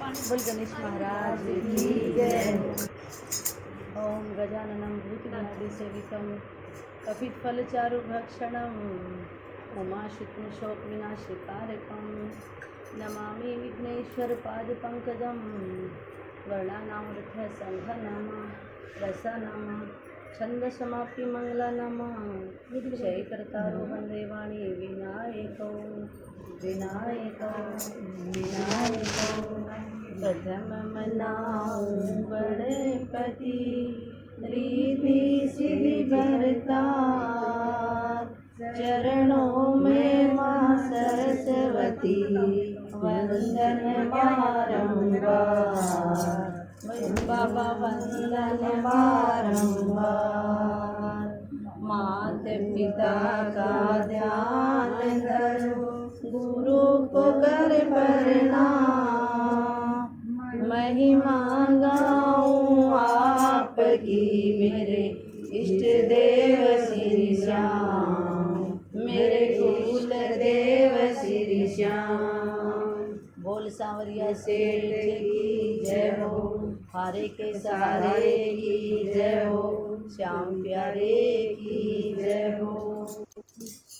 बोल गणेश महाराज की जय। ओम गजाननं भूतगणाधिसेवितं कपित्फलचारुभक्षणं उमाशुक्लशोकविनाशकारकं नमामि विघ्नेश्वरपादपङ्कजं वर्णानां वृद्धसङ्घनं रसानां छन्दसमाप्तिमङ्गलानां जयकर्तारो वन्दे वाणी विनायको विनायको विनायको। प्रथम मनाऊं गणपति रिद्धि सिद्धि भरता, चरणों में माँ सरस्वती वंदन बारंबार, बाबा वंदन बारंबार। माता पिता का ध्यान धरो, गुरु को कर प्रणाम, महिमा गाऊं आपकी मेरे इष्ट देव श्री श्याम, मेरे कुल देव श्री श्याम। बोल सांवरिया सेठ की जय हो, हारे के सहारे की जय हो, श्याम प्यारे की जय हो।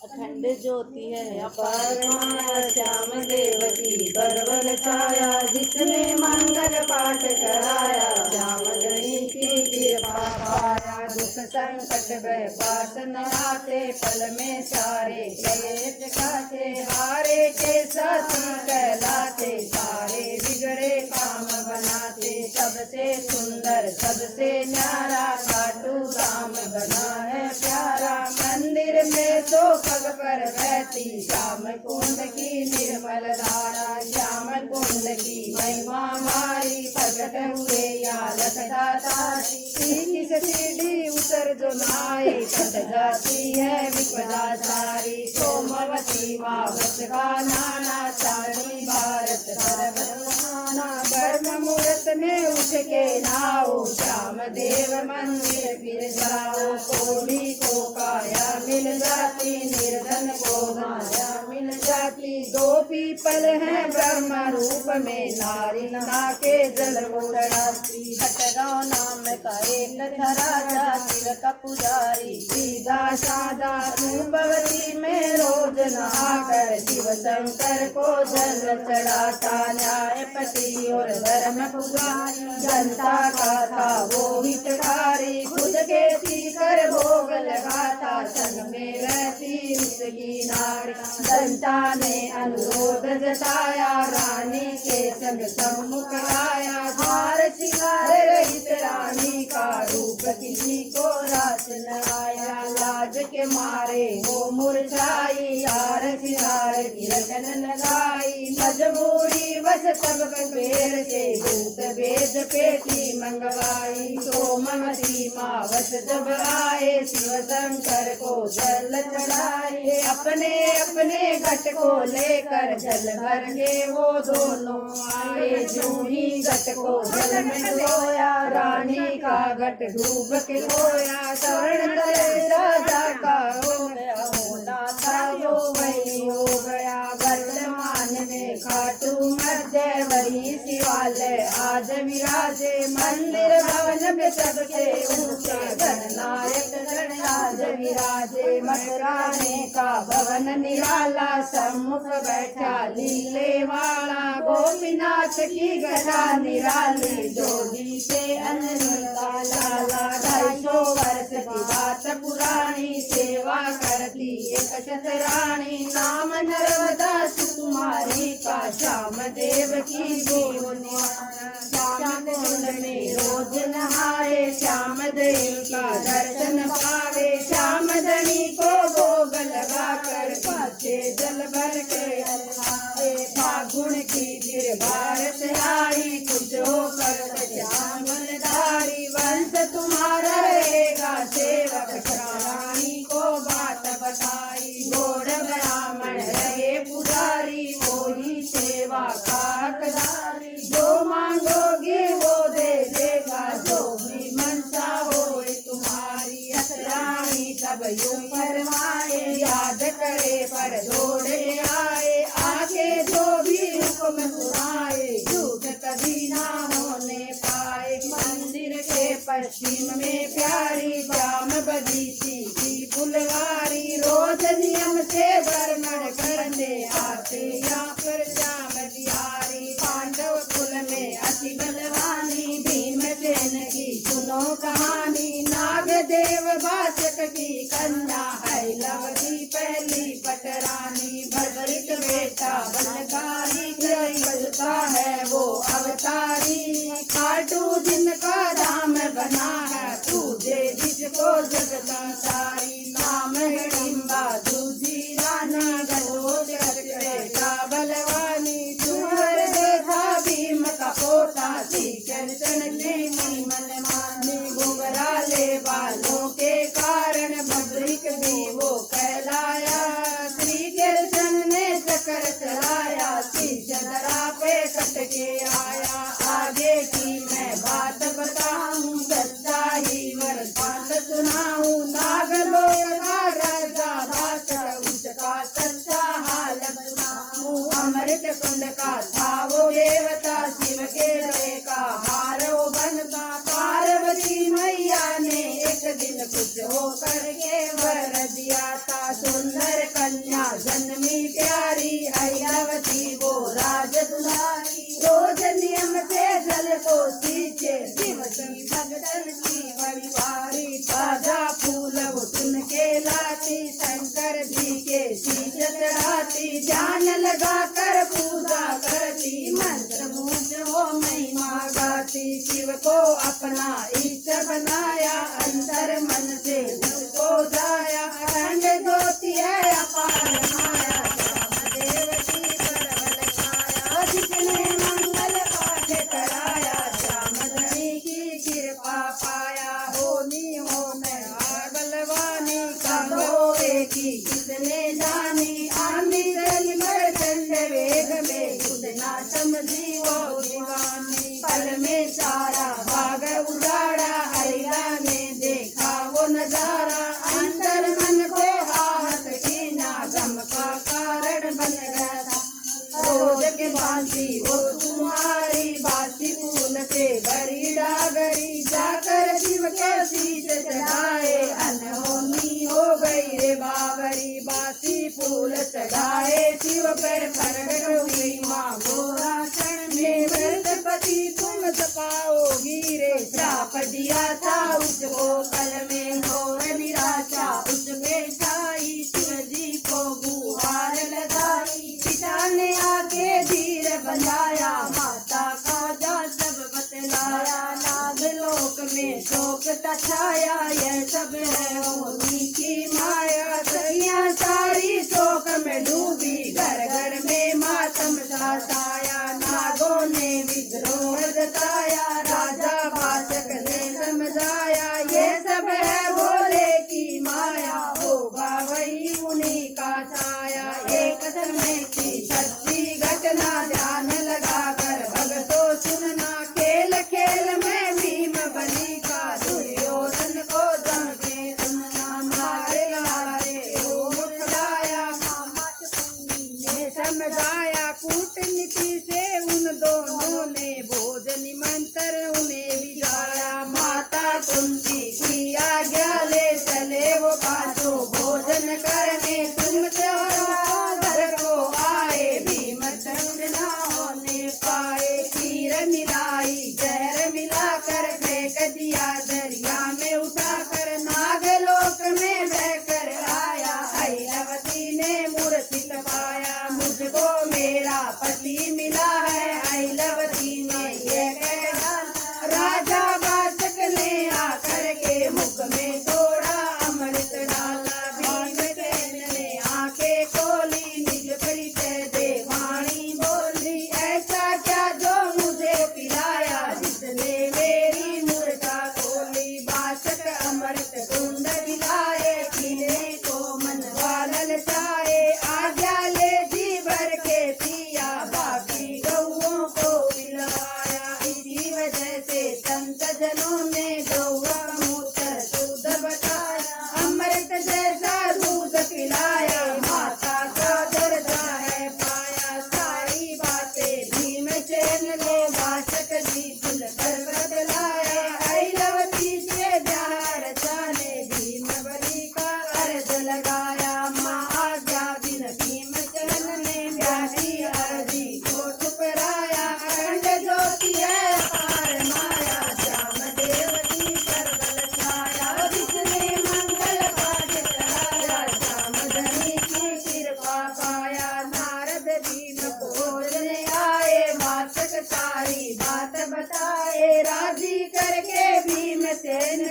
अखंड ज्योति है अपार माया, श्याम देव की बरबल छाया, जिसने मंगल पाठ कराया, श्याम गणी की कृपा पाया। दुख संकट भय पास न आते, पल में सारे क्लेश काटे, हारे के साथी कहलाते, सारे बिगड़े काम बनाते। सबसे सुंदर सबसे न्यारा, खाटू राम बना है प्यारा, मंदिर में तो पग पर बहती, श्याम कुंड की निर्मल धारा, श्याम कुंड की महिमा मारी, प्रकट हुए या लखदातारी। सीधी से सीढ़ी उतर जो नाए, कट जाती है विपदा सारी। सोमवती माँ वश का नाना, चांदी भारत सर्वमाना, ब्रह्म मुहूर्त में उठ के नाओ, श्याम देव मंदिर फिर जाओ। कोढ़ी को काया मिल जाती, निर्धन को माया मिल जाती, दो पीपल हैं ब्रह्म रूप में, नारी नहा के जल वो चढ़ाती। खटगांव नाम का एक था राजा, शिव का पुजारी सीधा साधा, रूपवती में रोज नहाकर शिव शंकर को जल चढ़ाता। न्यायपति और धर्म पुजारी, जनता का था वो हितकारी, खुद के पीकर भोग लगाता, संग में रहती उसकी नारी। जनता ने अनुरोध जताया, रानी के संग सम्मुख आया, हार शिकार रहित रानी का रूप किसी को रास न आया। लाज के मारे वो मुरझाई, यार शिकार की लगन लगाई, मजबूरी बस सब पेड़ से भूत वेद पेटी मंगवाई। सोमवती माँ बस जब आए, शिव शंकर को जल चढ़ाए, अपने अपने घट को लेकर जल भर के वो दोनों आए। जूं ही घट को जल में डुबोया, रानी का घट डूब के खोया, स्वर्ण तले राजा का हो गया, होना था वो वही हो गया। वर्तमान में खाटू मध्य वही शिवालय आज विराजे, मंदिर भवन में सबसे ऊंचे गणनायक गण आज विराजे। मथुराने का भवन निराला, सम्मुख बैठा लीले वाला, गोपीनाथ की गदा निराली, जोड़ी से अनंता लाला। 250 वर्ष की बात पुरानी, सेवा करती एक शतरानी, नाम नर्मदा सुकुमारी का, श्याम देव की गोनिया। श्याम कुंड में रोज नहाए, श्याम देव का दर्शन पावे, श्याम धनी को भोग लगा कर पाछे जल भर के आए। फागुन की फिर बारिश आई, कुछ होकर श्याम धारी, वंश तुम्हारा रहेगा सेवक, रानी को बात बताई। गोड़ ब्राह्मण रहे पुजारी, वो ही सेवा का हकदारी, जो मांगोगे वो दे देगा, जो भी मनसा हो तुम्हारी। रानी तब यूं फरमाए, याद करे पर दौड़े आए, आगे जो भी हुक्म सुनाए, झूठ कभी भी ना होने पाए। मंदिर के पश्चिम में प्यारी जाम बगीची की फुलवारी, रोज नियम से वर्णन करने आते यहाँ पर जाम बिहारी। पांडव कुल में अति बलवानी, भीमसेन की सुनो कहानी। नागदेव वाचक की कन्या अहिल्यावती पहली पटरानी। भद्रिक बेटा बलकारी बलता है वो अवतारी। खाटू जिनका धाम बना है, पूजे जिसको जग संसारी। नाम है डिम्बा दूजी रानी, गजोज बेटा बलवानी। सुंदर देखा भीम का पोता, श्रीकृष्ण ने मन मानी। घुंघराले बालों के कारण भद्रिक भी वो कहलाया। श्री कृष्ण ने चक्कर चलाया, चंद्रा पे कट के आया। आगे की मैं बात बताऊं, सच्चाई वरदान सुनाऊं। नागलोक का राजा भाषण, उसका सच्चा हाल सुनाऊं। अमृत कुंड का था वो देवता, शिव के गले का हार वो बनता। पार्वती मैया ने एक दिन कुछ हो करके वर दिया था। सुंदर कन्या जन्मी प्यारी, अहिल्यावती वो राज दुलारी। रोज नियम से जल को सींचे, शिव की भगतन की बड़ी भारी। ताजा फूल वो चुन के लाती, शंकर जी के शीश चढ़ाती। ध्यान लगा कर पूजा करती, मंत्र मुझ वो महिमा गाती। शिव को अपना इष्ट बनाया, अंतर मन से उसको जाया। अखंड ज्योति है अपार माया, देव की बड़बड़ छाया। जिसने मंगल पाठ कराया, श्याम धनी की कृपा पाया। होनी हो मैं बलवानी, कब होए की किसने जानी। आंधी चली प्रचंड वेग में, खुद ना समझी वो दीवानी। पल में सारा भाग उजाड़ा, अहिल्या ने देखा वो नजारा। अंतर मन को आहत की ना, गम का कारण बन गया था। रोज के बांसी वो तुम्हारी, बासी फूल से भरी डागरी। जाकर शिव के शीश चढ़ाए, अनहोनी हो गई रे बावरी। बासी फूल चढ़ाए शिव पर प्रकट हुई माँ गोरा। क्षण में व्रतपति तुम पाओगी रे, श्राप दिया था उसको कल में। घोर निराशा उसमें छाई, शिव जी को गुहार लगाई। पिता ने आके धीर बनाया, माता का जा सब बतलाया। नागलोक में शोक छाया, यह सब है होनी की माया। सखियां सारी शोक में डूबी, घर घर में मातम छाया। नागों ने विद्रोह जताया, राजा भाषक ने समझाया। ये सब है भोले की माया, होगा वही उन्हीं का छाया। एक समय की सच्ची घटना, ध्यान लगाकर भगतों सुनना। खेल खेल में भीम बली का, दुर्योधन को जम के सुनना। मारे लारे वो मुस्कुराया, ने समझाया। कूटनीति से उन दोनों ने भोजन निमंत्रण उन्हें भिजाया। माता कुंती की आज्ञा ले चले वो पांचों भोजन करने। तुम घर को आए, भीमचंद्र ना होने पाए। खीर मिलाई जहर मिलाकर फेंक दिया दरिया में उठाकर। नागलोक में बहकर आया, अहिल्यावती ने मूर्ति पाया। मुझको मेरा पति मिला है, अहिल्यावती ने ये कहा। राजा वाचक ने आकर के मुख में थोड़ा अमृत डाला। भीमसेन ने आंखें खोली, निज परिचय दे वाणी बोली। ऐसा क्या जो मुझे पिलाया, जिसने मेरी मूर्छा खोली। वाचक अमृत कुंड दिलाए, पीने को मन वालल चाहे। आज्ञा ले जी भर के पिया, बाकी गौओं को पिलाया। इसी वजह से संत जनों ने गौआ मूत्र शुद्ध बताया। अमृत जैसा दूध पिलाया, माता का दर्जा है पाया। सारी बातें भीमसेन ने वाचक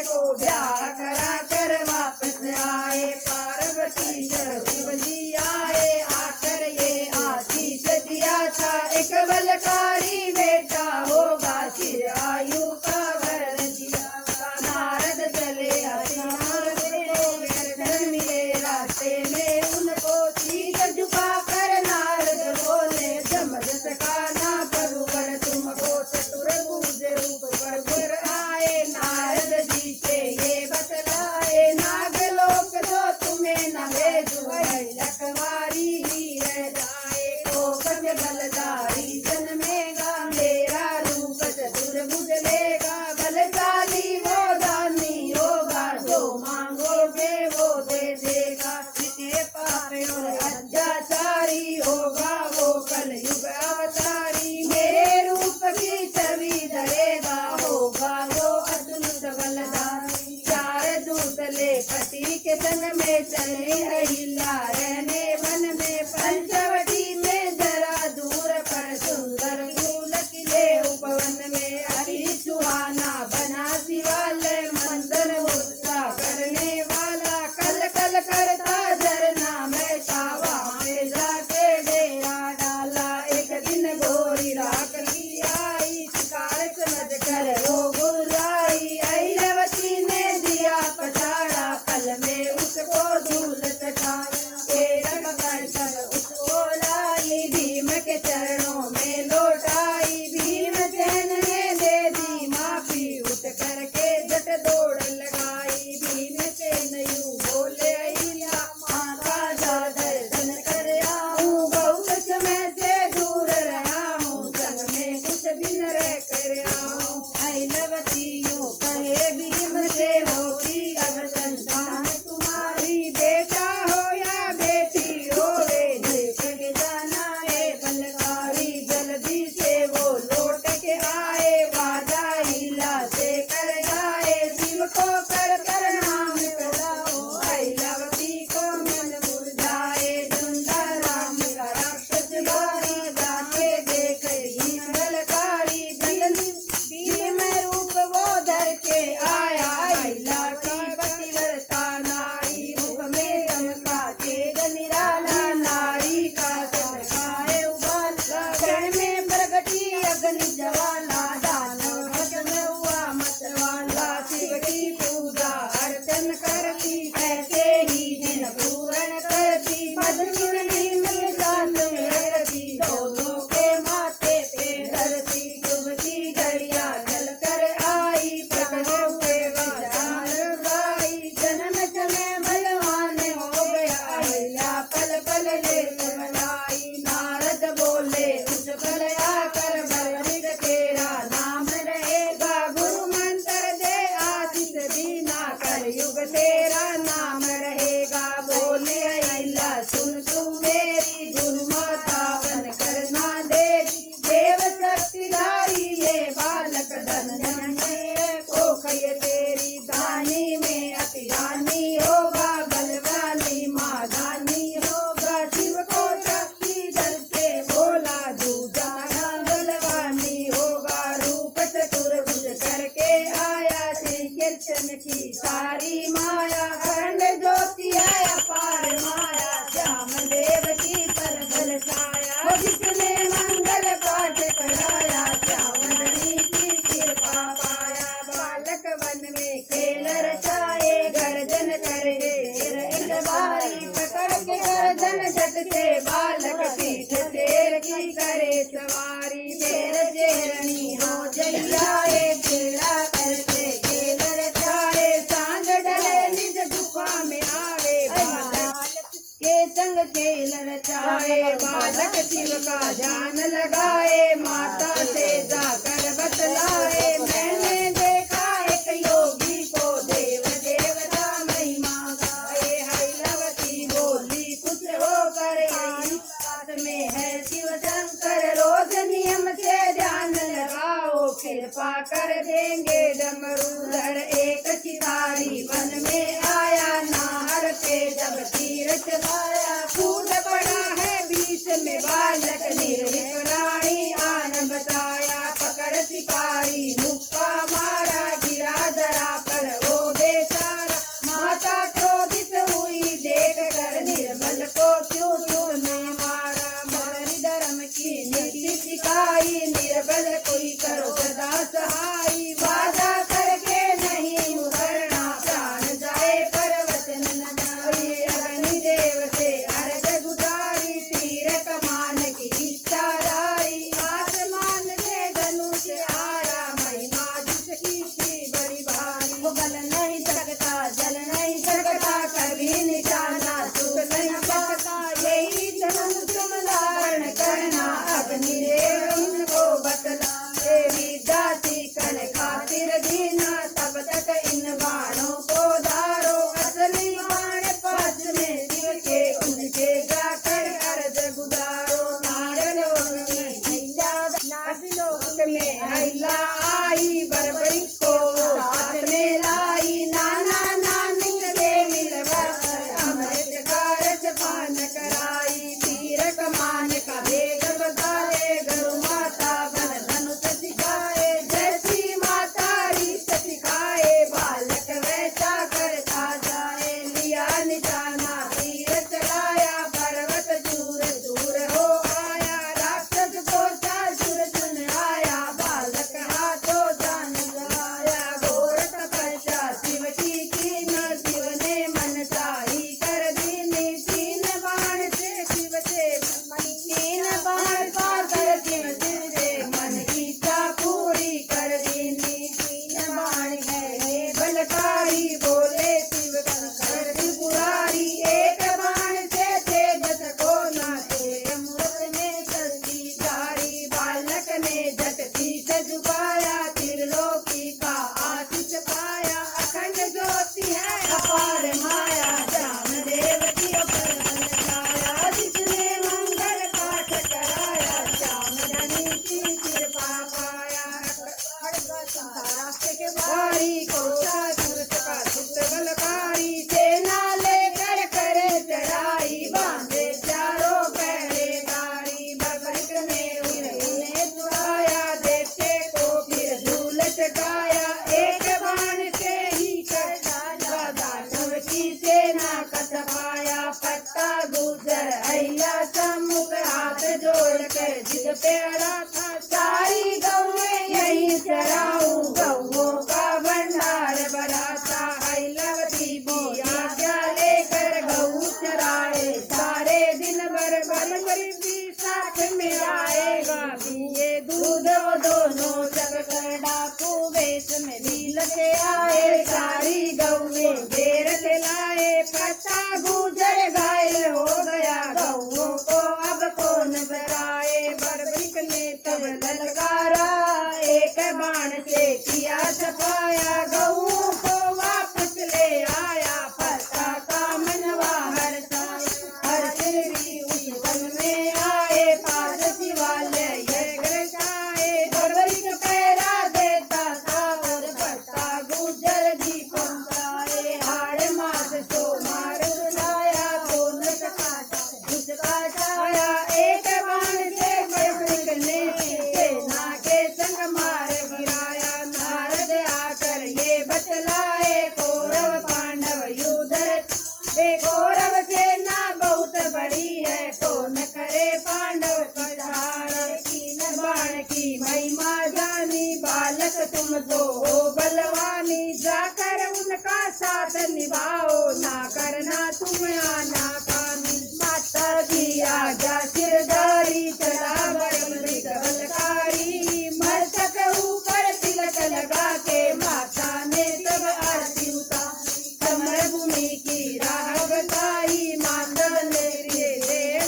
को ब्याह करा कर वापस आए। पार्वती शिव जी आए, आकर ये आशीष दिया था, एक बलकारी बेटा होगा, चिर आयु का वर दिया। नारद चले दर्शन मिले रास्ते में उनको, चीज झुका कर नारद बोले, जमदस का ना बरुबर तुमको, चतुर बुझ रूप पर आए। नारद जी से ये बतलाए, नागलोक जो तुम्हें न भेजू, लखवारी ही रह जाए। कोकज बलदारी जन्मेगा, मेरा रूप चतुर बुझ लेगा, बलशाली वो दानी होगा, जो मांगोगे वो दे देगा। जिसे पापी और अत्याचारी होगा, वो कलयुग अवतारी, मेरे रूप की छवि धरेगा, होगा वो अद्भुत बलदारी। चार दूत ले पति के संग में चले, अहिल्या रहने वन में, पंचवटी में जरा दूर पर, सुंदर फूल खिले उपवन में, अति सुहाना बना शिवालय, मंदन उत्साह करने वाला, कल कल करता झरना में छावा, में जाके डेरा डाला। एक दिन घोरी राखी आई, शिकार समझ कर वो गुर्राई, ऐरावती ने दिया पछाड़ा, पल में उसको धूल चटाया। उसको लाई, भीम के चरणों में लौटाई, भीमसेन ने दे दी माफी, उठ करके झट दौड़ लगाई। भीमसेन यूं बोले, अहिल्या माता जा दर्शन कर आऊं, बहुत समय से दूर रहा हूँ, संग में कुछ दिन रह कर आऊं। ऐरावती यूं कहे भीम से, होगी अब संतान तुम्हारी, बेटा हो या बेटी हो रे, देख के जाना है बलकारी। जल्दी से वो लौट के आए, वादा अहिल्या से कर जाए, शिव को कर कर नाम कराओ, ऐरावती को मन मुरझाए। धुंधा राम का राक्षस भारी, जाके देख ही बलकारी, जल्दी भीम रूप वो धर के आया, अहिल्या की पतिव्रता नारी, रूप में चमका तेज निराला, नारी का चमकाए उबाला, क्षण में प्रगटी अग्नि ज्वाला, दानव भस्म हुआ मतवाला। शिव की पूजा अर्चन करती, ऐसे ही दिन पूर्ण करती, पद्मिनी में साथ में रहती, दोनों के माथे पे धरती। शुभ की घड़िया चल कर आई, प्रकट हुए वरदान गाई, जन्म समय बलवान हो गया, अहिल्या पल पल ले बनाई। नारद बोले, उस पल आकर बलविद तेरा नाम रहेगा, गुरु मंत्र दे आशीष दीना, कलयुग तेरा नाम रहेगा। बोले अहिल्या सुन तू मेरी, गुरु माता बन कर ना देगी, देव शक्तिधारी ये बालक धन धन को कहे तेरी, दानी में अति दानी होगा, बलवानी माँ दानी होगा। शिव को शक्ति दल से बोला, दूजा बलवानी होगा, रूप चतुर बुझ करके आया, श्री कृष्ण की सारी माया, खंड ज्योति आया पार माया, श्याम देव की पर बल छाया, जिसने मंगल पाठ कराया, श्यामणी की कृपा पाया। बालक वन में खेल रचाए, गर्जन करे एक बारी, पकड़ के गर्दन झट से बालक पीठ शेर की करे सवारी, शेर शेरनी हो जइयाए, खेला करते खेल रचाए, सांझ डले निज गुफा में आवे, बालक के संग खेल रचाए। बालक शिव का ध्यान लगाए, माता से जाकर बतलाए, मैंने देखा एक योगी को, देव देवता महिमा गाए। ऐरावती बोली, कुछ होकर आई, साथ में है शिव शंकर, रोज नियम से ध्यान लगाओ, कृपा कर देंगे डमरूधर। एक शिकारी वन में आया, नाहर पे जब तीर चलाया, फूट पड़ा है बीच में बालक, निर्भीक रानी आन बताया, पकड़ शिकारी मुक्का मारा, गिरा जरा पर वो सहाई, वादा करके नहीं मुकरना, प्राण जाए पर वचन न जाए। अग्निदेव से अर्घ गुजारी, तीर कमान की इच्छा लाई, आसमान से धनुष आया, महिमा जिसकी थी बड़ी भारी। वो बल नहीं सकता, जल नहीं सकता, कभी निशाना चूक नहीं सकता, यही चमन तुम धारण करना, अग्निदेव इनको बतलाए। विद्या सीखन खातिर दीना, तब तक इन बाणों को धारो, असली बाण पास में शिव के, उनके जाकर अर्ज गुजारो। नारलोक में अहिल्या आई, बरबरी को साथ में लाई, नाना नानक के मिलकर अमृत का रस पान कराई। तीर कमान का वेग बताए, गरु माता बन धनुष सिखाए, जैसी माता रीत सिखाए, बालक वैसा करता जाए। लिया निशाना तीर चलाया, पर्वत चूर चूर हो आया, राक्षस को चाचुर चुन आया, बालक हाथों जान गवाया। घोर तपस्या शिव की न, शिव ने मन चाही कर दीनी, तीन बाण से शिव से तीन बाण पाकर शिव से मन की इच्छा पूरी कर दीनी। तीन बाण है बलकारी, बोले शिव कर त्रिपुरारी, एक बाण से थे दस को नाचे, अमृत में सस्ती जारी। बालक ने झट शीश झुकाया, त्रिलोकी का आशीष पाया, अखंड ज्योति है अपार माया, जान देवती पर बल छाया। जिसने मंगल पाठ कराया, श्याम धनी की कृपा पाया। राष्ट्र के भारी को चातुर का चित्त बलकारी, सेना लेकर करे चढ़ाई, बांधे चारों पहरेदारी। बबरिक ने उन्हें छुड़ाया, देवते को फिर धूल चटाया, एक बाण से ही कर डाला, दानव की सेना का छपाया। पत्ता गुजर अहिल्या सम्मुख, हाथ जोड़ कर जिद पे अड़ा था, सारी गौएं यही चराऊं, गौओं का भंडार बड़ा था। अहिल्यावती भी आज्ञा लेकर गऊ चराए, सारे दिन भर बलबरी भी साथ में आएगा, पिए दूध वो दोनों जग कर डाकू वेश में भी लगे आए, सारी गौएं घेर के लाए। पत्ता गुजर घायल हो गया, गौओं को अब कौन बचाए। बरबरिक ने तब ललकारा, एक बाण से किया छपाया, गौओं को वापस ले आया, पत्ता का मनवा हर्षाया। हर भी उस वन में आए, पास शिवालय यह ग्रसाए, बरबरिक पैरा देता था, और पत्ता गुजर जी पहुंचाए। हाड़ मास सोमार बुलाया, तो न सका उसका छाया, एक बाण से बरबरिक ने सेना के संग मार गिराया। नारद आकर ये बतलाए, कौरव पांडव युद्ध रे, कौरव सेना बहुत बड़ी है, कौन करे पांडव की धारण। तीन बाण की महिमा जानी, बालक तुम तो हो बलवानी, जाकर उनका साथ निभाओ, ना करना तुम आना कामी। माता की आज्ञा सिरदारी, चला बरबरिक बलकारी, मस्तक ऊपर तिलक लगा के, माता ने तब आरती उतारी। समर भूमि की राह बताई, माता ने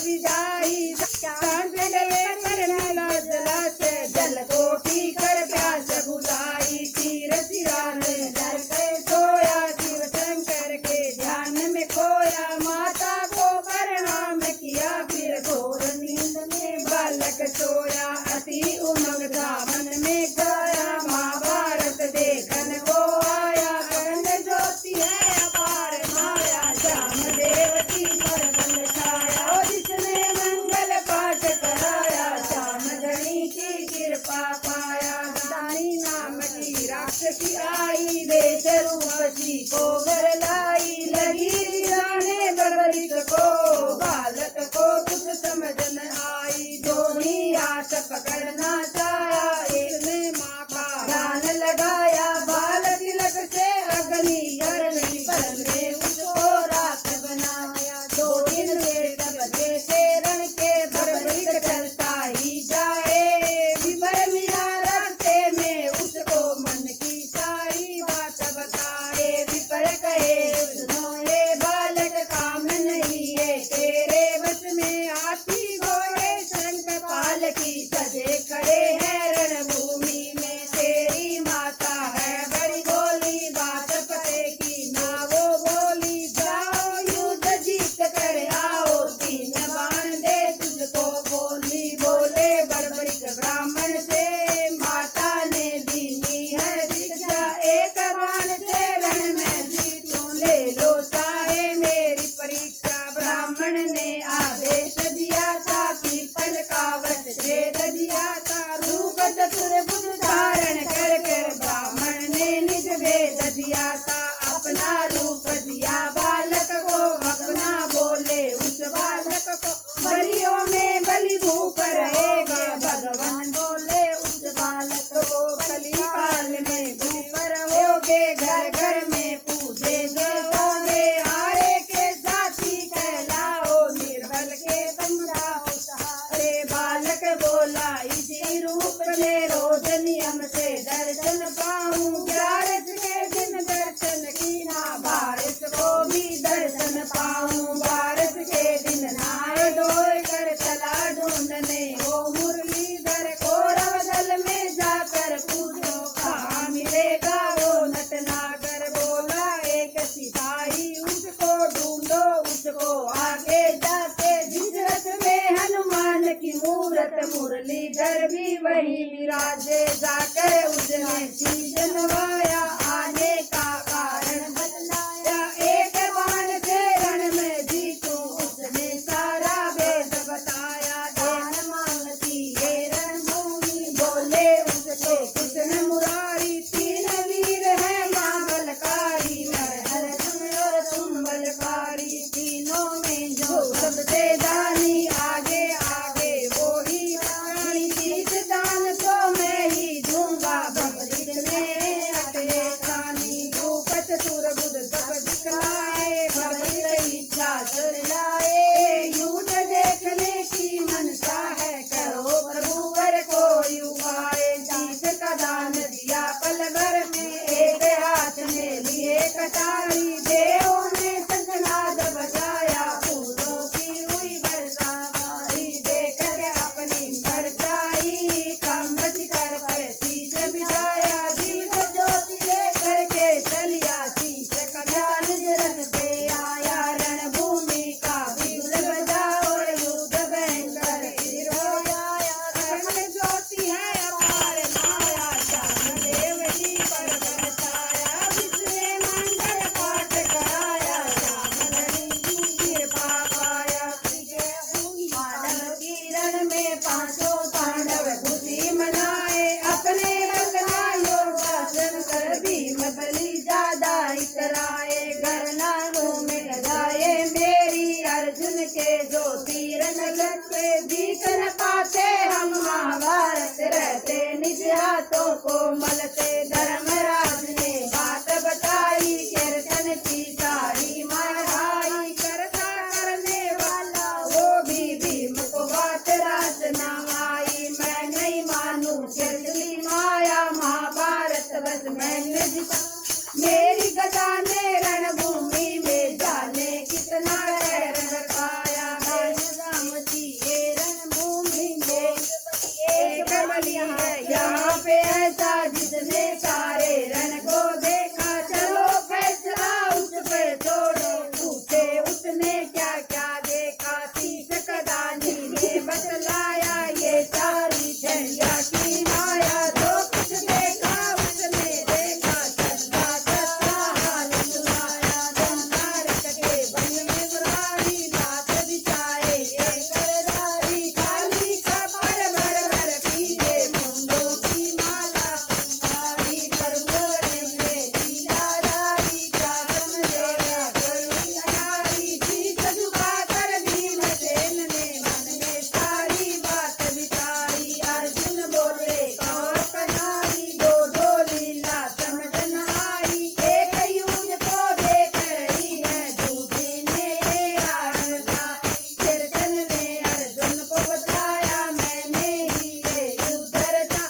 विदाई, सांस लेकर मिला जला से, जल को पी कर प्यास बुझाई। तीर सिरा ने डर के सोया, शिव शंकर के ध्यान में खोया, माता को प्रणाम किया, फिर घोर नींद में बालक सोया। अति उमंग था मन में गाया, महाभारत देखन को आया, अखंड ज्योति है अपार माया, श्याम देवती पर बल छाया। जिसने मंगल पाठ कराया, श्याम धनी की कृपा पाया। दानी नाम की राक्षसी आई, वेश रूपसी को घर लाई, लगी रिझाने बरबरिक को, बालक को कुछ समझ न आई। दोनों आस पकड़ना चाहा, एक ने माँ का में शीश नवाया, आने का कारण बतलाया। एक बाण से रण में जीतू, उसने सारा वेद बताया। दान मांगती ये रणभूमि, बोले उसके कृष्ण मुरारी। तीन वीर है मां बलकारी, नरहर और तुम बलकारी। तीनों में जो सबसे दानी, आगे आगे वो ही रानी। शीश दान तो मैं ही दूंगा, भगवत में अटले खानी। भूपत सुर बुध सब दिखलाए, भगवत इच्छा चलाए। युद्ध देखने की मनसा है, करो प्रभु वर कोई उपाय। शीश का दान दिया पल भर में, एक हाथ में लिए कटारी। देवों ने शंखनाद बजाया, फूलों की हुई बरसारी। देख के अपनी परछाई, कम कर पर शीश बिछाया। दीप ज्योति लेकर के चलिया, शीश का ध्यान रखते आया। रणभूमि का बिगुल बजा और युद्ध भयंकर फिर हो आया। कमल ज्योति है अपार माया, श्याम देव जी पर बरसाया। विष्णु मंगल पाठ कराया, श्याम धनी की कृपा पाया। मानव की रण में पांचों पांडव खुशी मनाए, अपने रखना योगासन कर भीम बलि ज्यादा इतराए। गरनानों में लगाए मेरी, अर्जुन के जो तीर न लगते। जीत न पाते हम महाभारत, रहते निज हाथों को मलते। धर्मराज ने बात बताई, कीर्तन की सारी महाराई। करता करने वाला वो भी भीम को बात रास न आई। मैं नहीं मानू चली माया, महाभारत बस मैंने जीता। मेरी गदा ने रणभूमि में जाने कितना है रण पाया। राम जी ये रणभूमि में एक बलि है यहाँ पे ऐसा, जिसने सारे रण को देखा। चलो फैसला उस पे छोड़ो, पूछे उसने क्या क्या देखा। शीश कदानी ने बतलाया, ये सारी छलिया की माया। जो कुछ देखा उसने देखा, सच्चा सच्चा हाल सुनाया। संसार के वन में मुरारी, बात बिछाए ये करदारी। खाली कपड़ भर भर पीले, मुंडों की माला सारी। पर मोरे में लीलाधारी, क्या समझेगा कोई अनारी। शीश झुकाकर भीमसेन ने मन में सारी बात बिताई। अर्जुन बोले कौन कनारी, दो दो लीला समझ न आई। एक युद्ध को देख रही है, दूसरी ने ये आड़ था। कीर्तन ने अर्जुन को बताया, मैंने ही ये युद्ध रचा।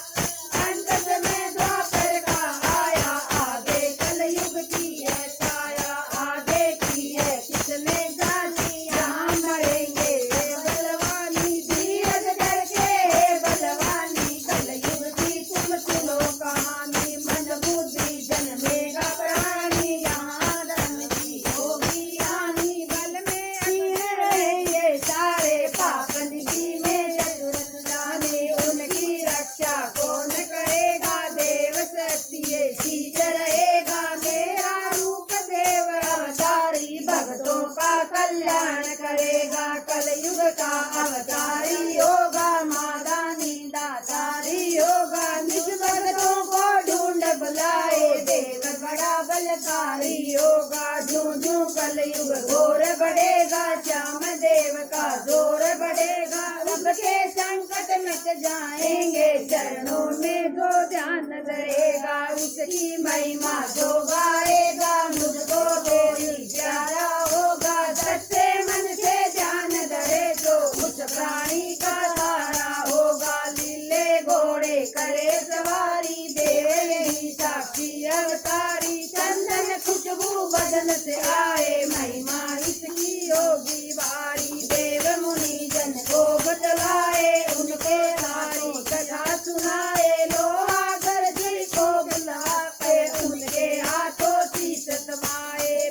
अंत समय द्वापर का आया, आगे कलयुग की है छाया। आगे की है किसने जानी, यहाँ मरेंगे ये बलवानी। धीरज करके हे बलवानी, कलयुग की तुम सुनो कहानी। मन बुद्धि जन्मेगा प्राणी, यहाँ धर्म की होगी हानि। बल में अधीर रहे ये सारे, पाप निधि में चतुरथ जाने। उनकी रक्षा कौन करेगा, देव शक्ति ये शीश रहेगा। मेरा रूप देव अवतारी, भक्तों का कल्याण करेगा। कलयुग का अवतारी होगा, मादानी दातारी होगा। निज भक्तों को ढूंढ बुलाए, देव बड़ा बलकारी होगा। जूं जूं कलयुग घोर बढ़ेगा, श्याम देव का जोर बढ़ेगा। सबके संकट मिट जाएंगे, चरणों में जो ध्यान धरेगा। उसकी महिमा जो गाएगा, मुझको कोई प्यारा होगा। सच्चे मन से ध्यान धरे जो, उस प्राणी का सहारा होगा। लीले घोड़े करे सवारी, देव यही साक्षी अवतारी। चंदन खुशबू बदन से आए, महिमा इसकी होगी भारी। देव मुनि जन को बतलाए, उनके सारी कथा सुनाए। लोहा गर्जी को बुलाए, उनके हाथों शीश समाए।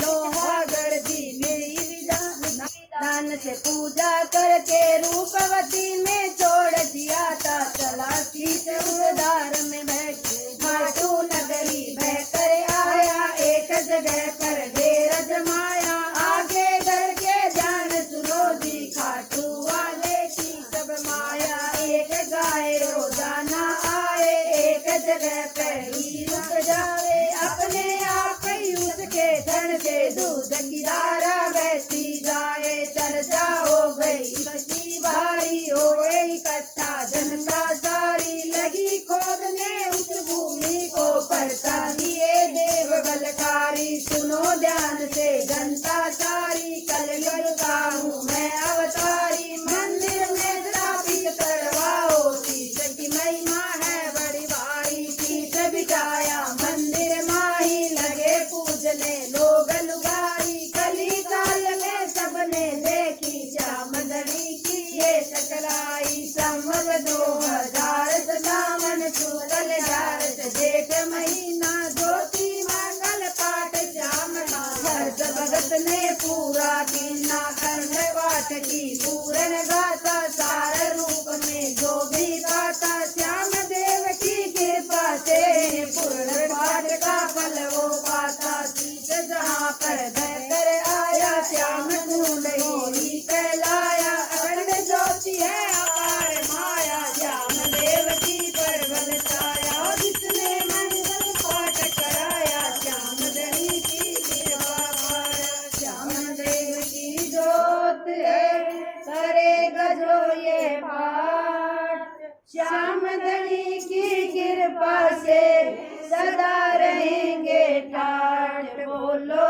लोहा गर्जी मेरी विधान से पूजा करके, रूपवती में छोड़ दिया था। चला शीश उधार में बैठे, धारा बहती जाए, चर्चा हो गई इसकी भारी, होए इकट्ठा जनता सारी, लगी खोदने उस भूमि को, परता दिए देव बलकारी। सुनो ध्यान से जनता सारी, कलयुग का हूँ मैं अवतारी, मंदिर में स्थापित करवाओ, शीश की महिमा है बड़ी भारी। शीश बिछाया मंदिर माही, लगे पूजने लोग लुगाई, कली काल में सबने देखी, श्याम धनी की ये सकलाई। संवत 2000 सावन सूतल 11 जेठ महीना, ज्योति मंगल पाठ श्याम का, हर्ष भगत ने पूरा कीना, कर्ण पाठ की पूरन गाथा, सार रूप में जो भी गाता, श्याम देव की कृपा से पूर्ण पाठ का फल वो पाता। शीश जहाँ पर धर आया, श्याम ढूंढ ही कहलाया, अखंड ज्योति है अपार माया, श्याम देव की परवल छाया, जिसने मंगल पाठ कराया, श्याम धनी की कृपा पाया। श्याम देव की जोत है करेगा जो ये पाठ, श्याम धनी की कृपा से सदा रहेंगे ठाठ। बोलो